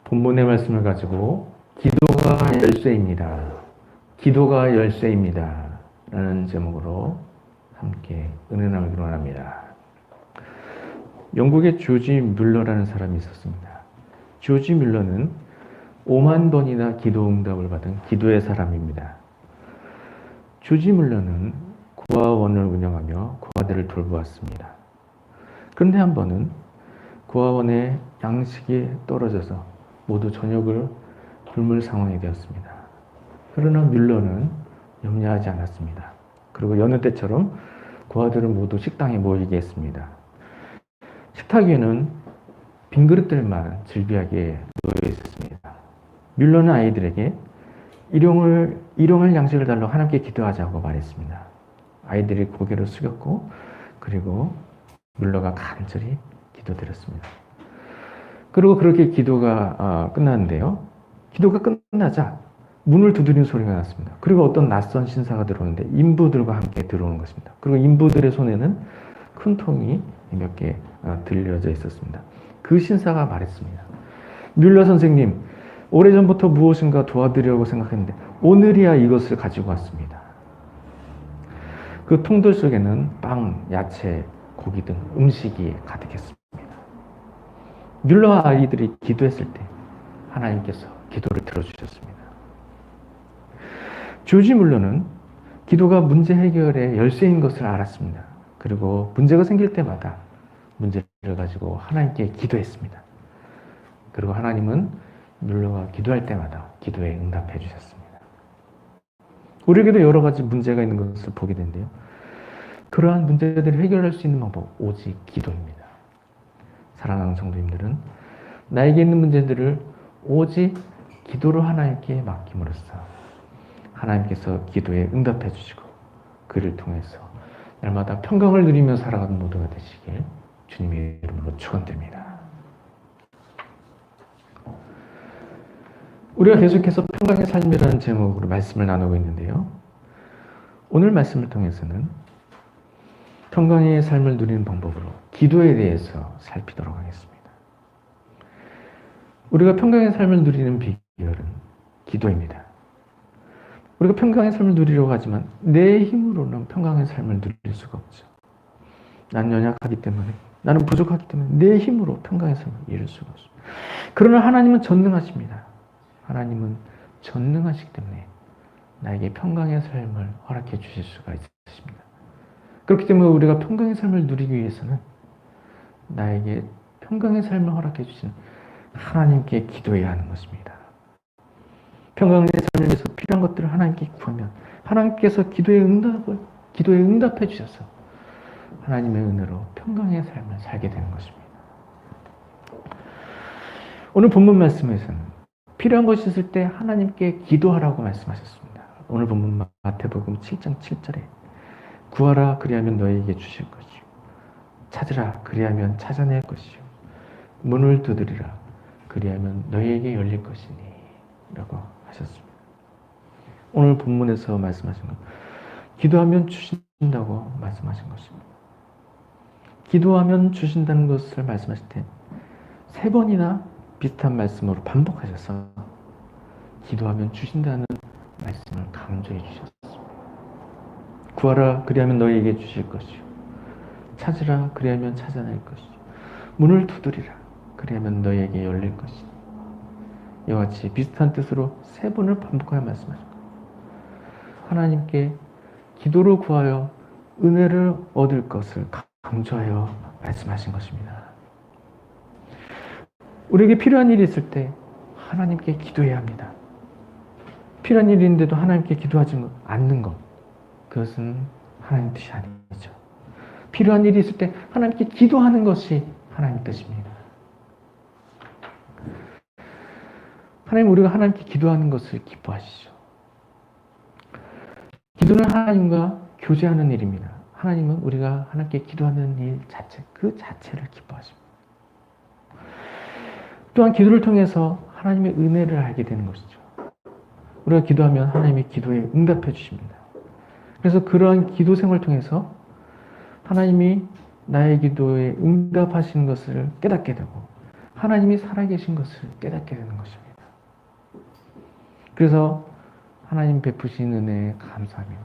본문의 말씀을 가지고 기도가 열쇠입니다. 기도가 열쇠입니다. 라는 제목으로 함께 은혜 나누기로 합니다. 영국의 조지 뮬러라는 사람이 있었습니다. 조지 뮬러는 5만 번이나 기도 응답을 받은 기도의 사람입니다. 조지 뮬러는 구하원을 운영하며 구하들을 돌보았습니다. 그런데 한 번은 구하원에 양식이 떨어져서 모두 저녁을 굶을 상황이 되었습니다. 그러나 뮬러는 염려하지 않았습니다. 그리고 여느 때처럼 구하들은 모두 식당에 모이게 했습니다. 식탁 위에는 빈 그릇들만 즐비하게 놓여 있었습니다. 뮬러는 아이들에게 일용할 양식을 달라고 하나님께 기도하자고 말했습니다. 아이들이 고개를 숙였고 그리고 뮬러가 간절히 기도드렸습니다. 그리고 그렇게 기도가 끝났는데요. 기도가 끝나자 문을 두드리는 소리가 났습니다. 그리고 어떤 낯선 신사가 들어오는데 인부들과 함께 들어오는 것입니다. 그리고 인부들의 손에는 큰 통이 몇 개 들려져 있었습니다. 그 신사가 말했습니다. 뮬러 선생님, 오래전부터 무엇인가 도와드리려고 생각했는데 오늘이야 이것을 가지고 왔습니다. 그 통들 속에는 빵, 야채, 고기 등 음식이 가득했습니다. 뮬러 아이들이 기도했을 때 하나님께서 기도를 들어주셨습니다. 조지 뮬러는 기도가 문제 해결의 열쇠인 것을 알았습니다. 그리고 문제가 생길 때마다 문제를 가지고 하나님께 기도했습니다. 그리고 하나님은 뮬러가 기도할 때마다 기도에 응답해 주셨습니다. 우리에게도 여러 가지 문제가 있는 것을 보게 되는데요. 그러한 문제들을 해결할 수 있는 방법 오직 기도입니다. 사랑하는 성도님들은 나에게 있는 문제들을 오직 기도로 하나님께 맡김으로써 하나님께서 기도에 응답해 주시고 그를 통해서 날마다 평강을 누리며 살아가는 모두가 되시길 주님의 이름으로 축원드립니다. 우리가 계속해서 평강의 삶이라는 제목으로 말씀을 나누고 있는데요. 오늘 말씀을 통해서는 평강의 삶을 누리는 방법으로 기도에 대해서 살피도록 하겠습니다. 우리가 평강의 삶을 누리는 비결은 기도입니다. 우리가 평강의 삶을 누리려고 하지만 내 힘으로는 평강의 삶을 누릴 수가 없죠. 나는 연약하기 때문에, 나는 부족하기 때문에 내 힘으로 평강의 삶을 이룰 수가 없습니다. 그러나 하나님은 전능하십니다. 하나님은 전능하시기 때문에 나에게 평강의 삶을 허락해 주실 수가 있으십니다. 그렇기 때문에 우리가 평강의 삶을 누리기 위해서는 나에게 평강의 삶을 허락해 주신 하나님께 기도해야 하는 것입니다. 평강의 삶을 위해서 필요한 것들을 하나님께 구하면 하나님께서 기도에 응답해 주셔서 하나님의 은혜로 평강의 삶을 살게 되는 것입니다. 오늘 본문 말씀에서는 필요한 것이 있을 때 하나님께 기도하라고 말씀하셨습니다. 오늘 본문 마태복음 7장 7절에 구하라 그리하면 너희에게 주실 것이요 찾으라 그리하면 찾아낼 것이요 문을 두드리라 그리하면 너희에게 열릴 것이니 라고 하셨습니다. 오늘 본문에서 말씀하신 것 기도하면 주신다고 말씀하신 것입니다. 기도하면 주신다는 것을 말씀하실 때 3번이나 비슷한 말씀으로 반복하셔서 기도하면 주신다는 말씀을 강조해 주셨습니다. 구하라 그리하면 너희에게 주실 것이요 찾으라 그리하면 찾아낼 것이요 문을 두드리라 그리하면 너희에게 열릴 것이니 이와 같이 비슷한 뜻으로 3번을 반복하여 말씀하십니다. 하나님께 기도로 구하여 은혜를 얻을 것을 강조하여 말씀하신 것입니다. 우리에게 필요한 일이 있을 때 하나님께 기도해야 합니다. 필요한 일이 있는데도 하나님께 기도하지 않는 것 그것은 하나님 뜻이 아니죠. 필요한 일이 있을 때 하나님께 기도하는 것이 하나님 뜻입니다. 하나님 우리가 하나님께 기도하는 것을 기뻐하시죠. 기도는 하나님과 교제하는 일입니다. 하나님은 우리가 하나님께 기도하는 일 자체, 그 자체를 기뻐하십니다. 또한 기도를 통해서 하나님의 은혜를 알게 되는 것이죠. 우리가 기도하면 하나님이 기도에 응답해 주십니다. 그래서 그러한 기도 생활을 통해서 하나님이 나의 기도에 응답하시는 것을 깨닫게 되고 하나님이 살아계신 것을 깨닫게 되는 것입니다. 그래서 하나님 베푸신 은혜에 감사하며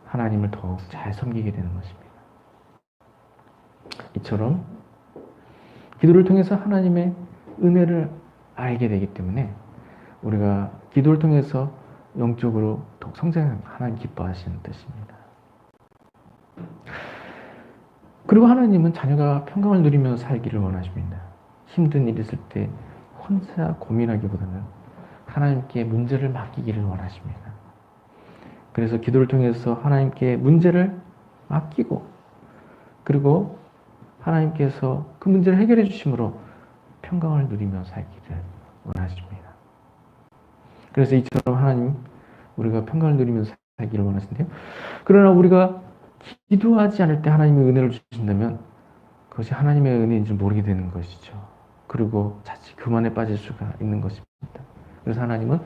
하나님을 더욱 잘 섬기게 되는 것입니다. 이처럼 기도를 통해서 하나님의 은혜를 알게 되기 때문에 우리가 기도를 통해서 영적으로 더욱 성장하는 하나님 기뻐하시는 뜻입니다. 그리고 하나님은 자녀가 평강을 누리며 살기를 원하십니다. 힘든 일이 있을 때 혼자 고민하기보다는 하나님께 문제를 맡기기를 원하십니다. 그래서 기도를 통해서 하나님께 문제를 맡기고 그리고 하나님께서 그 문제를 해결해 주심으로 평강을 누리며 살기를 원하십니다. 그래서 이처럼 하나님 우리가 평강을 누리며 살기를 원하신대요. 그러나 우리가 기도하지 않을 때 하나님의 은혜를 주신다면 그것이 하나님의 은혜인 줄 모르게 되는 것이죠. 그리고 자칫 교만에 빠질 수가 있는 것입니다. 그래서 하나님은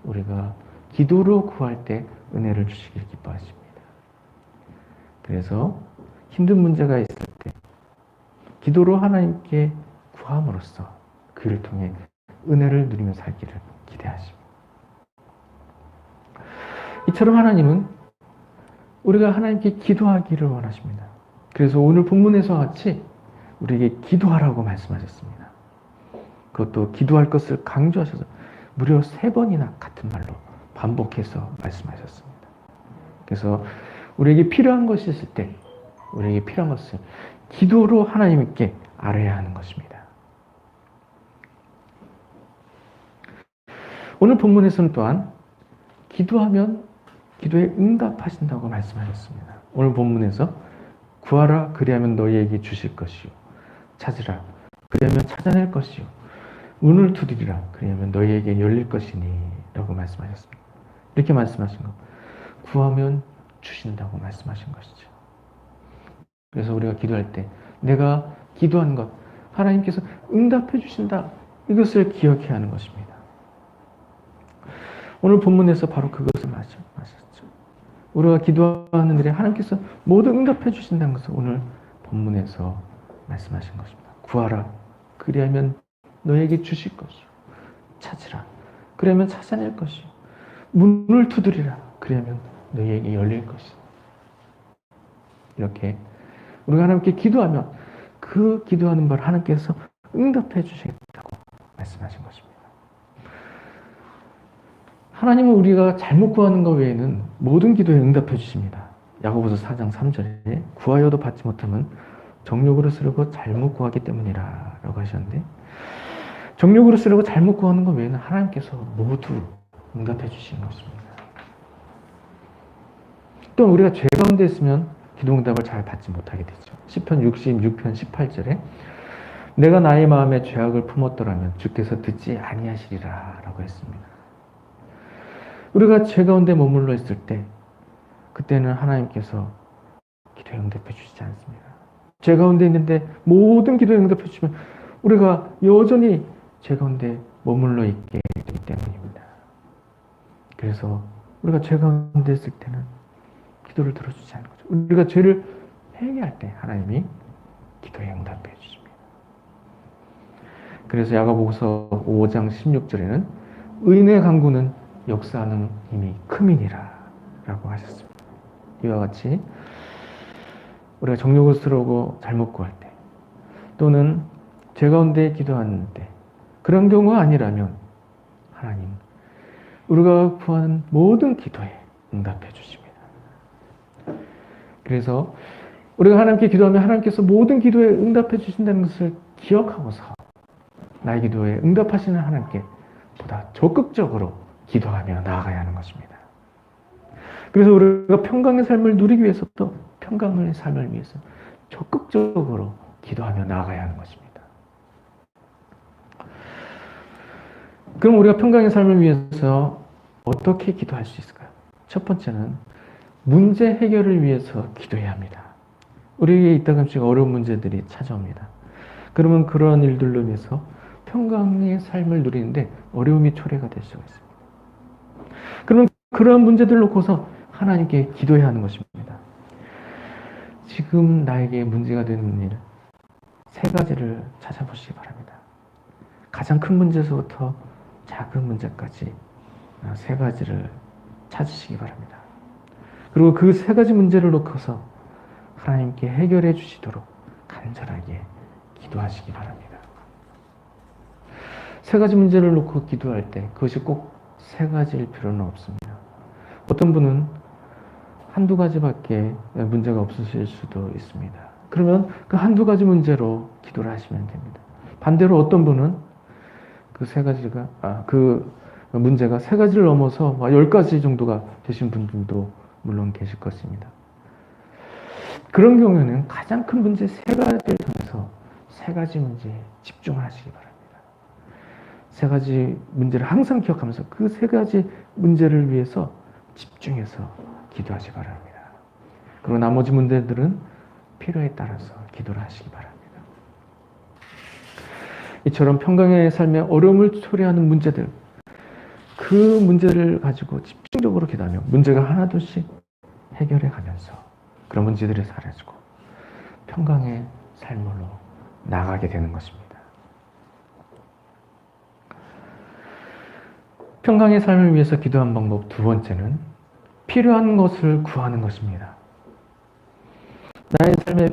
우리가 기도로 구할 때 은혜를 주시길 기뻐하십니다. 그래서 힘든 문제가 있을 때 기도로 하나님께 구함으로써 그를 통해 은혜를 누리며 살기를 기대하십니다. 이처럼 하나님은 우리가 하나님께 기도하기를 원하십니다. 그래서 오늘 본문에서와 같이 우리에게 기도하라고 말씀하셨습니다. 그것도 기도할 것을 강조하셔서 무려 3번이나 같은 말로 반복해서 말씀하셨습니다. 그래서 우리에게 필요한 것이 있을 때 우리에게 필요한 것을 기도로 하나님께 알아야 하는 것입니다. 오늘 본문에서는 또한 기도하면 기도에 응답하신다고 말씀하셨습니다. 오늘 본문에서 구하라 그리하면 너희에게 주실 것이요 찾으라 그리하면 찾아낼 것이요 문을 두드리라 그리하면 너희에게 열릴 것이니 라고 말씀하셨습니다. 이렇게 말씀하신 것 구하면 주신다고 말씀하신 것이죠. 그래서 우리가 기도할 때 내가 기도한 것 하나님께서 응답해 주신다 이것을 기억해야 하는 것입니다. 오늘 본문에서 바로 그것을 말씀하셨죠. 우리가 기도하는 일에 하나님께서 모두 응답해 주신다는 것을 오늘 본문에서 말씀하신 것입니다. 구하라 그리하면 너에게 주실 것이요 찾으라 그러면 찾아낼 것이요 문을 두드리라 그러면 너희에게 열릴 것이요. 이렇게 우리가 하나님께 기도하면 그 기도하는 바를 하나님께서 응답해 주시겠다고 말씀하신 것입니다. 하나님은 우리가 잘못 구하는 것 외에는 모든 기도에 응답해 주십니다. 야고보서 4장 3절에 구하여도 받지 못하면 정욕으로 쓰려고 잘못 구하기 때문이라 라고 하셨는데 정욕으로 쓰려고 잘못 구하는 것 외에는 하나님께서 모두 응답해 주시는 것입니다. 또 우리가 죄 가운데 있으면 기도 응답을 잘 받지 못하게 되죠. 시편 66편 18절에 내가 나의 마음에 죄악을 품었더라면 주께서 듣지 아니하시리라 라고 했습니다. 우리가 죄 가운데 머물러 있을 때 그때는 하나님께서 기도에 응답해 주시지 않습니다. 죄 가운데 있는데 모든 기도에 응답해 주시면 우리가 여전히 죄 가운데 머물러 있게 되기 때문입니다. 그래서 우리가 죄 가운데 있을 때는 기도를 들어주지 않는 거죠. 우리가 죄를 회개할 때 하나님이 기도에 응답해 주십니다. 그래서 야고보서 5장 16절에는 의인의 간구는 역사하는 힘이 큼이니라 라고 하셨습니다. 이와 같이 우리가 정욕을 쓰려고 잘못 구할 때 또는 죄 가운데 기도하는데 그런 경우가 아니라면 하나님 우리가 구하는 모든 기도에 응답해 주십니다. 그래서 우리가 하나님께 기도하면 하나님께서 모든 기도에 응답해 주신다는 것을 기억하고서 나의 기도에 응답하시는 하나님께 보다 적극적으로 기도하며 나아가야 하는 것입니다. 그래서 우리가 평강의 삶을 누리기 위해서도 평강의 삶을 위해서 적극적으로 기도하며 나아가야 하는 것입니다. 그럼 우리가 평강의 삶을 위해서 어떻게 기도할 수 있을까요? 첫 번째는 문제 해결을 위해서 기도해야 합니다. 우리에게 이따금씩 어려운 문제들이 찾아옵니다. 그러면 그러한 일들로 인해서 평강의 삶을 누리는데 어려움이 초래가 될 수가 있습니다. 그러면 그러한 문제들을 놓고서 하나님께 기도해야 하는 것입니다. 지금 나에게 문제가 되는 일, 세 가지를 찾아보시기 바랍니다. 가장 큰 문제에서부터 작은 문제까지 세 가지를 찾으시기 바랍니다. 그리고 그 세 가지 문제를 놓고서 하나님께 해결해 주시도록 간절하게 기도하시기 바랍니다. 세 가지 문제를 놓고 기도할 때 그것이 꼭 세 가지일 필요는 없습니다. 어떤 분은 한두 가지밖에 문제가 없으실 수도 있습니다. 그러면 그 한두 가지 문제로 기도를 하시면 됩니다. 반대로 어떤 분은 그 문제가 세 가지를 넘어서 10가지 정도가 되신 분들도 물론 계실 것입니다. 그런 경우에는 가장 큰 문제 세 가지를 통해서 세 가지 문제에 집중을 하시기 바랍니다. 세 가지 문제를 항상 기억하면서 그 세 가지 문제를 위해서 집중해서 기도하시기 바랍니다. 그리고 나머지 문제들은 필요에 따라서 기도를 하시기 바랍니다. 이처럼 평강의 삶에 어려움을 초래하는 문제들, 그 문제를 가지고 집중적으로 기도하며 문제가 하나둘씩 해결해 가면서 그런 문제들이 사라지고 평강의 삶으로 나아가게 되는 것입니다. 평강의 삶을 위해서 기도한 방법 두 번째는 필요한 것을 구하는 것입니다. 나의 삶에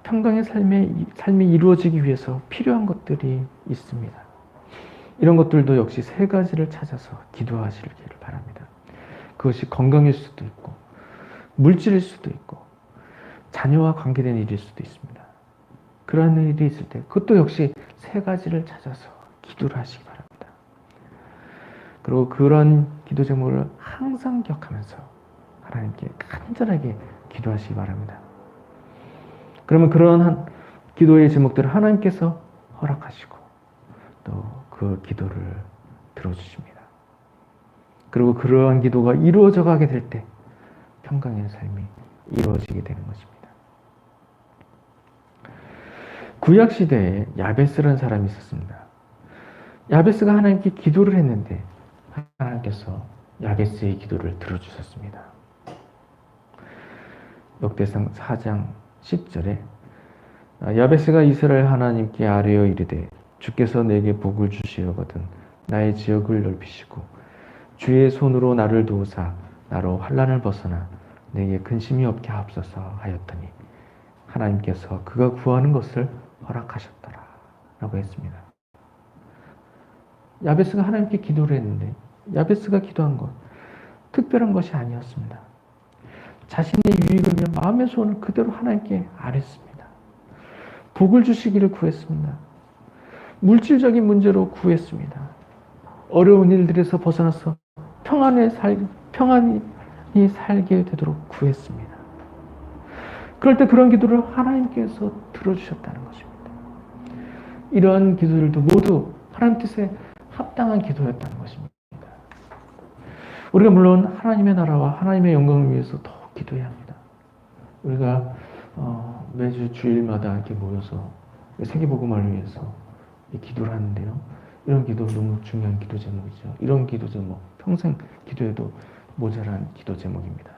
평강의 삶이 이루어지기 위해서 필요한 것들이 있습니다. 이런 것들도 역시 세 가지를 찾아서 기도하시기를 바랍니다. 그것이 건강일 수도 있고 물질일 수도 있고 자녀와 관계된 일일 수도 있습니다. 그러한 일이 있을 때 그것도 역시 세 가지를 찾아서 기도를 하시기 바랍니다. 그리고 그런 기도 제목을 항상 기억하면서 하나님께 간절하게 기도하시기 바랍니다. 그러면 그러한 기도의 제목들을 하나님께서 허락하시고 또 그 기도를 들어주십니다. 그리고 그러한 기도가 이루어져 가게 될 때 평강의 삶이 이루어지게 되는 것입니다. 구약시대에 야베스라는 사람이 있었습니다. 야베스가 하나님께 기도를 했는데 하나님께서 야베스의 기도를 들어주셨습니다. 역대상 4장 10절에 야베스가 이스라엘 하나님께 아뢰어 이르되 주께서 내게 복을 주시려거든 나의 지역을 넓히시고 주의 손으로 나를 도우사 나로 환난을 벗어나 내게 근심이 없게 하옵소서 하였더니 하나님께서 그가 구하는 것을 허락하셨더라 라고 했습니다. 야베스가 하나님께 기도를 했는데 야베스가 기도한 것 특별한 것이 아니었습니다. 자신의 유익을 위해 마음의 소원을 그대로 하나님께 아뢰었습니다. 복을 주시기를 구했습니다. 물질적인 문제로 구했습니다. 어려운 일들에서 벗어나서 평안히 살게 되도록 구했습니다. 그럴 때 그런 기도를 하나님께서 들어주셨다는 것입니다. 이러한 기도들도 모두 하나님 뜻에 합당한 기도였다는 것입니다. 우리가 물론 하나님의 나라와 하나님의 영광을 위해서 더 기도해야 합니다. 우리가 매주 주일마다 이렇게 모여서 세계복음화를 위해서 기도를 하는데요. 이런 기도 너무 중요한 기도 제목이죠. 이런 기도 제목 평생 기도해도 모자란 기도 제목입니다.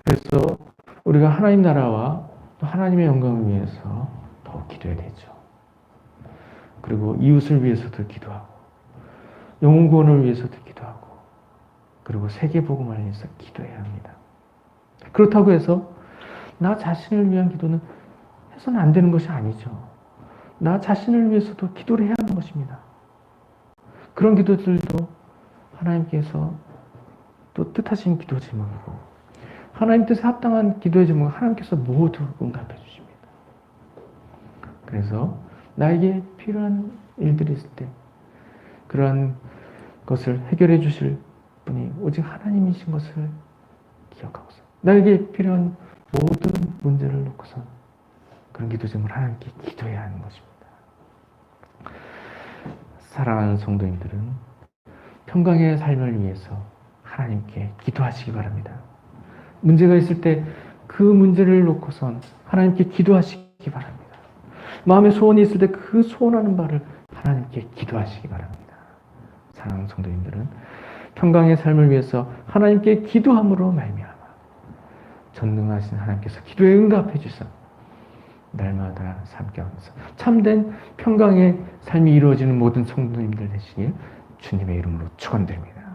그래서 우리가 하나님 나라와 또 하나님의 영광을 위해서 더 기도해야 되죠. 그리고 이웃을 위해서도 기도하고 영혼 구원을 위해서도 기도하고 그리고 세계복음을 위해서 기도해야 합니다. 그렇다고 해서 나 자신을 위한 기도는 해서는 안 되는 것이 아니죠. 나 자신을 위해서도 기도를 해야 하는 것입니다. 그런 기도들도 하나님께서 또 뜻하신 기도 제목이고 하나님 뜻에 합당한 기도의 제목은 하나님께서 모두 응답해 주십니다. 그래서 나에게 필요한 일들이 있을 때 그러한 것을 해결해 주실 분이 오직 하나님이신 것을 기억하고서 나에게 필요한 모든 문제를 놓고서 그런 기도 제목을 하나님께 기도해야 하는 것입니다. 사랑하는 성도님들은 평강의 삶을 위해서 하나님께 기도하시기 바랍니다. 문제가 있을 때 그 문제를 놓고선 하나님께 기도하시기 바랍니다. 마음의 소원이 있을 때 그 소원하는 바를 하나님께 기도하시기 바랍니다. 사랑하는 성도님들은 평강의 삶을 위해서 하나님께 기도함으로 말미암아 전능하신 하나님께서 기도에 응답해 주사 날마다 함께 하면서 참된 평강의 삶이 이루어지는 모든 성도님들 되시길 주님의 이름으로 축원드립니다.